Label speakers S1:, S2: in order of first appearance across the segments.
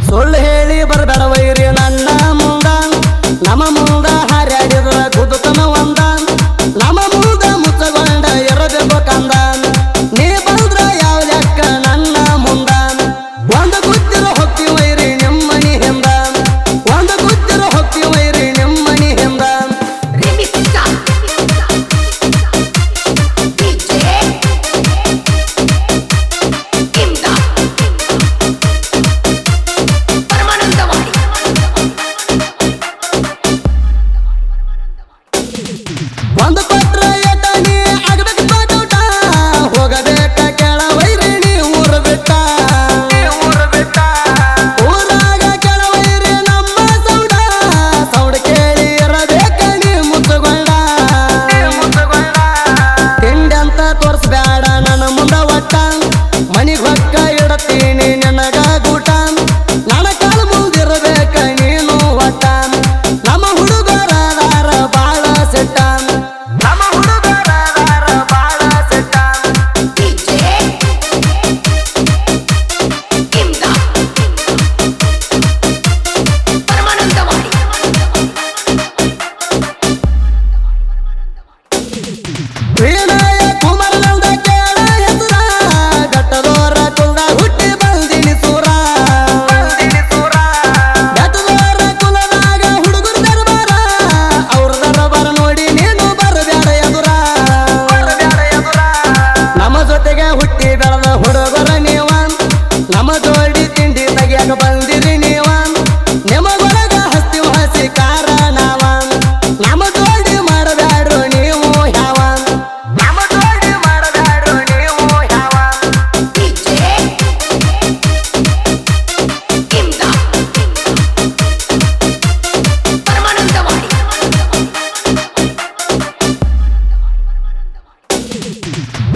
S1: ಸುಳ್ಳು ಹೇಳಿ ಬರಬೇಡ ವೈರಿ ನನ್ನ ಮುಂದ ನಮ್ಮ ಮುಂದ ಹಾರ್ಯಾಡಿದ್ರ ಕುದುತನ ಒಂದ ನಮ್ಮ ಮುಂದ ಮುಚ್ಚಗೊಂಡ ಇರಬೇಕು ಕಂದ ನೀ ಬಂದ್ರ ಯಾವ ಲೆಕ್ಕ ನನ್ನ ಮುಂದ ಒಂದು ಗುದ್ದಿರ ಹೋಗ್ತಿ ವೈರಿ ನಿಮ್ಮನಿ ಹಿಂದ ಒಂದು ಗುದ್ದಿರ ಹೋಗ್ತಿ ವೈರಿ ನಿಮ್ಮನಿ ಹಿಂದ ಒಂದು ಪತ್ರ ಎಟನಿ ಆಗಬೇಕು ಪಾಟೋಟ ಹೋಗಬೇಕ ಕೆಳ ವೈರಿ ನೀ ಊರು ಬಿಟ್ಟ ಊರಾಗ ಕೆಳ ವೈರಿ ನಮ್ಮ ಸೌಡ ಸೌಡ ಕೇಳಿ ಇರಬೇಕ ನೀ ಮುತ್ತುಗೊಂಡ ತಿಂಡಿ ಅಂತ ತೋರಿಸ್ಬೇಡ ನನ್ನ ಮುಂದ ಒಟ್ಟ ಮನಿಗ್ ಹೊಕ್ಕ ಇಡತೀನಿ ನಿನಗ ಗೂಟ ನನ್ನ ಕಾಲ ಮುಂದಿರಬೇಕ ನೀನು ಒಟ್ಟ ನಮ್ಮ ಹುಡುಗರಾರ ಬಾಳ ಸೆಟ್ಟ ವೀಣಾಯ ಕುಮಾರನಂದ ಕೇಳ ಹೆಸರ ಗಟ್ಟದೋರ ಕುಲ್ದ ಹುಟ್ಟಿ ಬಂದಿನಿ ಸೂರ ಗಟ್ಟದೋರ ಕುಲದಾಗ ಹುಡುಗರ ದರ್ಬಾರ ಅವ್ರ ದರ್ಬಾರ ನೋಡಿ ನೀನು ಬರಬೇಡ ಎದುರ ನಮ್ಮ ಜೊತೆಗೆ ಹುಟ್ಟಿ ಬೆಳೆದ ಹುಡುಗರ ನೀವ ನಮ್ಮ ಜೋಡಿ ತಿಂಡಿ ತೆಗಿಯಾಕ ಬಂದಿರಿ ನೀವ ನಿಮಗೊಳಗ ಹಸ್ತಿ ಹಸಿ ಕಾರ ನಾವ ನಮ್ಮ ಜೋಡಿ ಮಾಡಬ್ಯಾಡ್ರು ನೀವು ಯಾವ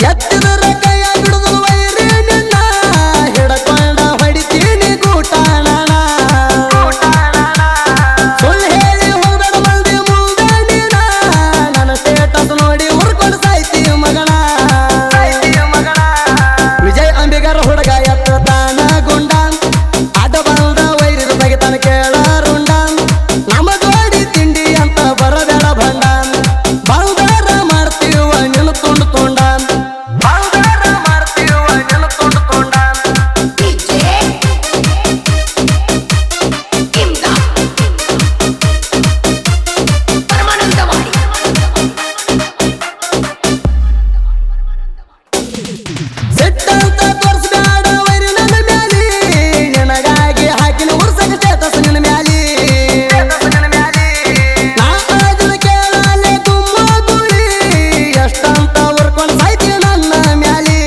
S1: ಎತ್ತಿದರ ಕೈಯ ಬಿಡುದು ವೈರಿ ನಿನ್ನ ಹಿಡಕೊಂಡ ಹೊಡಿತೀನಿ ಗೂಟಾಣ ಸುಳ್ಳು ಹೇಳಿ ಹೋಗಬೇಡ ಮಂದಿ ಮುಂದೆ ನೀನ ನನ್ನ ಸ್ಟೇಟಸ್ ನೋಡಿ ಹುರ್ಕೊಂಡು ಸಾಯ್ತಿ ಮಗನ ವಿಜಯ್ ಅಂಬಿಗರ ಹುಡುಗ ಎತ್ತ ತಾನ ಗುಂಡ ಅಡ್ಡ ಬಂದ ವೈರಿದ ತೆಗಿತಾನ ಕೇಳ ರುಂಡ ನಮ್ಮ ಜೋಡಿ ತಿಂಡಿ ಅಂತ ಬರಬೇಡ ಭಂಡ ಬಂಗಾರ ಮಾಡ್ತೀವ ನಿನ್ನ ತುಂಡು ತುಂಡ ಸಿಟ್ಟಂತ ತೋರಿಸ್ಬೇಡ ವೈರಿ ನನ್ನ ಮ್ಯಾಲಿ ನಿನಗಾಗಿ ಹಾಕಿನ ಉರ್ಸಕ ಚೇತಸ ನಿನ್ನ ಮ್ಯಾಲಿ ನಾ ಆಜನ ಕೇಳಲೆ ತುಂಬ ಗುಳಿ ಎಷ್ಟಂತ ಉರ್ಕೊಂಡು ಸಾಯ್ತಿ ನನ್ನ ಮ್ಯಾಲಿ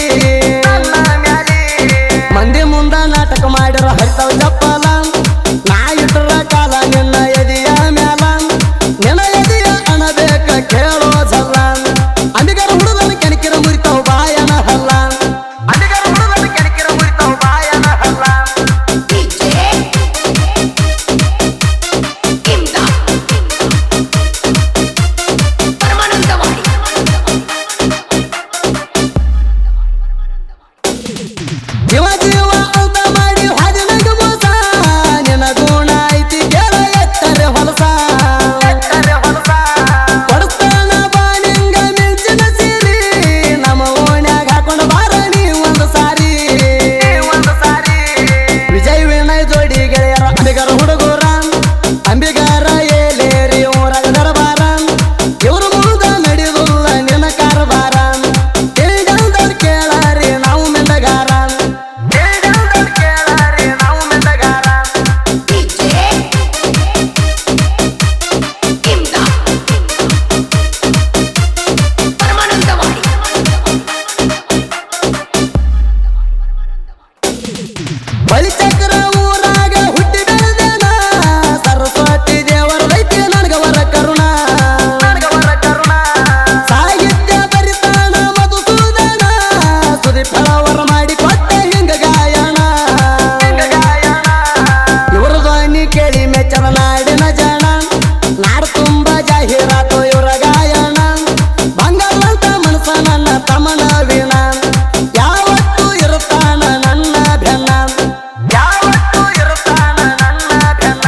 S1: ಮಂದಿ ಮುಂದ ನಾಟಕ ಮಾಡಿರ ಹರಿತಾವ್ ಚಪ್ಪಲ ನಾ ಇಟ್ಟರ ಕಾಲ ನಿನ್ನ ಎದಿಯ ಮ್ಯಾಲ ನಿನ್ನ ಎದಿಯ ಅಣಬೇಕ ಕೇಳೋ ಜಲ್ಲ ಅಂಬಿಗರ ಹುಡುಗನ ಕೆಣಕಿರ ಮುರಿತಾವ್ ಬಾಯನ ಹಲ್ಲ ಜೀವ ಜೀವ ಅಂತ ಮಾಡಿ ಹಾದಿನಾಗ ಮೋಸ ನಿನ್ನ ಗುಣ ಐತಿ ಕೇಳ ಎತ್ತರೆ ಹೊಲಸ ಕೊಡಸ್ತಾನ ಬಾ ನಿಂಗ ಮಿಂಚಿನ ಸೀರಿ ನಮ್ಮ ಓಣ್ಯಾಗ ಹಾಕೊಂಡ ಬಾರ ನೀ ಒಂದು ಸಾರಿ ವಿಜಯ್ ವಿನಯ್ ಜೋಡಿ ಗೆಳೆಯರ ಅಂಬಿಗರ ಹುಡುಗರ ಅಂಬಿಗರ ಏಲೇರಿ ಊರಾಗ ದರಬಾರ ಇವ್ರ ಮುಂದ ನಡೆಯುವುದಿಲ್ಲ ನಿನ್ನ ಕಾರಬಾರ ತಿಳಿದಂದರ್ ಕೇಳಾರಿ ನಾವು ಮೆಂದಗಾರ ಬಲಿಚಕ್ರ